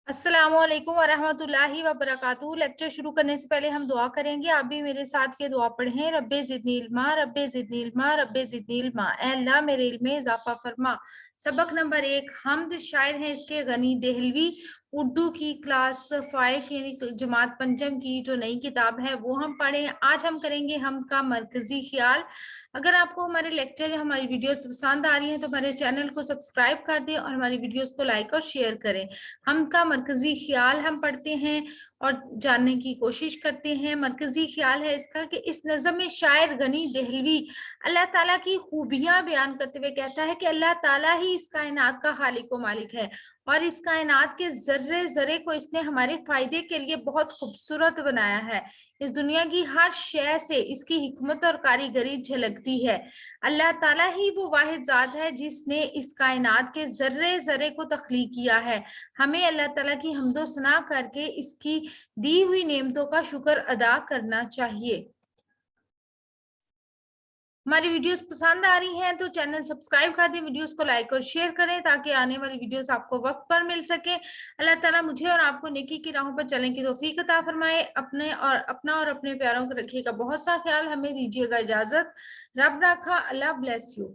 अस्सलामुअलैकुम वरहमतुल्लाहि वबरकातुहू। लेक्चर शुरू करने से पहले हम दुआ करेंगे। आप भी मेरे साथ ये दुआ पढ़ें। रब्बे ज़िदनी इल्मा, रब्बे ज़िदनी इल्मा, रब्बे ज़िदनी इल्मा। ऐ अल्लाह मेरे इल्म में इजाफा फरमा। सबक नंबर 1 हमद। शायर हैं इसके गनी देहलवी। उर्दू की क्लास 5 यानी जमात पंचम की जो नई किताब है वो हम पढ़ें। आज हम करेंगे हम का मरकजी ख्याल। अगर आपको हमारे लेक्चर या हमारी वीडियोस पसंद आ रही है तो हमारे चैनल को सब्सक्राइब कर दें और हमारी वीडियोस को लाइक और शेयर करें। हम का मरकजी ख्याल हम पढ़ते हैं और जानने की कोशिश करते हैं। मरकजी ख्याल है इसका कि इस नज़म में शायर गनी देहलवी अल्लाह ताला की खूबियां बयान करते हुए कहता है कि अल्लाह ताला ही इस कायनात का खालिक व मालिक है और इस कायनात के जर्रे जर्रे को इसने हमारे फायदे के लिए बहुत खूबसूरत बनाया है। इस दुनिया की हर शय से इसकी हिकमत और कारीगरी झलकती है। अल्लाह ताला ही वो वाहिद जात है जिसने इस कायनात के जर्रे जर्रे को तख्लीक किया है। हमें अल्लाह ताला की हम्दो सना करके इसकी दी हुई नेमतों का शुक्र अदा करना चाहिए। हमारी वीडियोस पसंद आ रही हैं तो चैनल सब्सक्राइब कर दें, वीडियोस को लाइक और शेयर करें ताकि आने वाली वीडियोस आपको वक्त पर मिल सके। अल्लाह ताला मुझे और आपको नेकी की राहों पर चलने की तौफीक अता फरमाए। अपना और अपने प्यारों को रखिएगा बहुत सा ख्याल। हमें दीजिएगा इजाजत। रब रखा। अल्लाह ब्लेस यू।